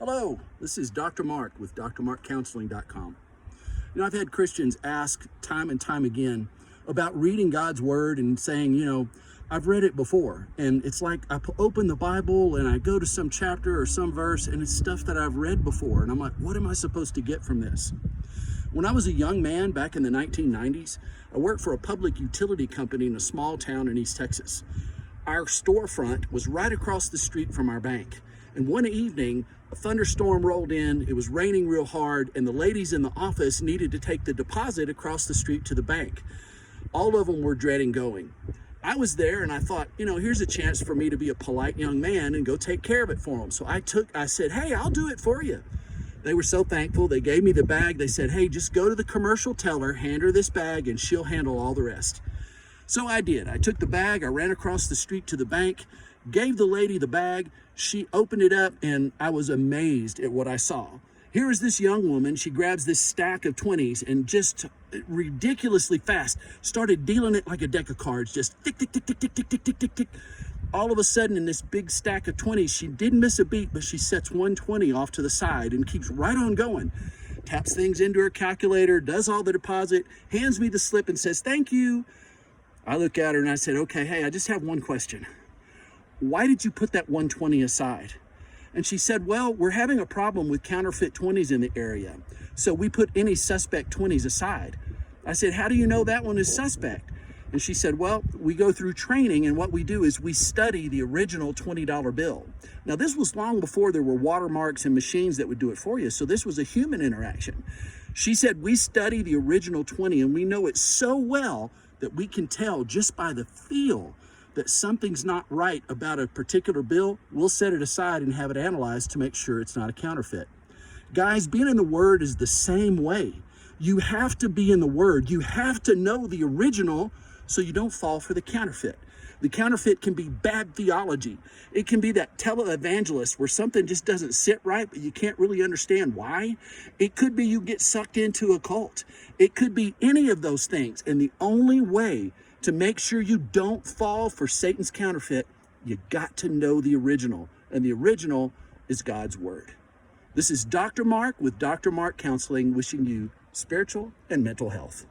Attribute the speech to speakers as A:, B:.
A: Hello, this is Dr. Mark with drmarkcounseling.com. I've had Christians ask time and time again about reading God's Word and saying, I've read it before. And it's like I open the Bible and I go to some chapter or some verse and it's stuff that I've read before. And I'm like, what am I supposed to get from this? When I was a young man back in the 1990s, I worked for a public utility company in a small town in East Texas. Our storefront was right across the street from our bank. And one evening, a thunderstorm rolled in, it was raining real hard, and the ladies in the office needed to take the deposit across the street to the bank. All of them were dreading going. I was there and I thought, here's a chance for me to be a polite young man and go take care of it for them. So I said, hey, I'll do it for you. They were so thankful. They gave me the bag. They said, hey, just go to the commercial teller, hand her this bag, and she'll handle all the rest. So I did. I took the bag, I ran across the street to the bank, gave the lady the bag. She opened it up and I was amazed at what I saw. Here is this young woman. She grabs this stack of 20s and just ridiculously fast started dealing it like a deck of cards, just tick, tick, tick, tick, tick, tick, tick, tick, tick, tick. All of a sudden in this big stack of 20s, she didn't miss a beat, but she sets 120 off to the side and keeps right on going. Taps things into her calculator, does all the deposit, hands me the slip and says, thank you. I look at her and I said, okay, hey, I just have one question. Why did you put that 120 aside? And she said, well, we're having a problem with counterfeit 20s in the area. So we put any suspect 20s aside. I said, how do you know that one is suspect? And she said, well, we go through training and what we do is we study the original $20 bill. Now this was long before there were watermarks and machines that would do it for you. So this was a human interaction. She said, we study the original 20 and we know it so well that we can tell just by the feel that something's not right about a particular bill. We'll set it aside and have it analyzed to make sure it's not a counterfeit. Guys, being in the Word is the same way. You have to be in the Word. You have to know the original so you don't fall for the counterfeit. The counterfeit can be bad theology. It can be that televangelist where something just doesn't sit right, but you can't really understand why. It could be you get sucked into a cult. It could be any of those things. And the only way to make sure you don't fall for Satan's counterfeit, you got to know the original. And the original is God's Word. This is Dr. Mark with Dr. Mark Counseling, wishing you spiritual and mental health.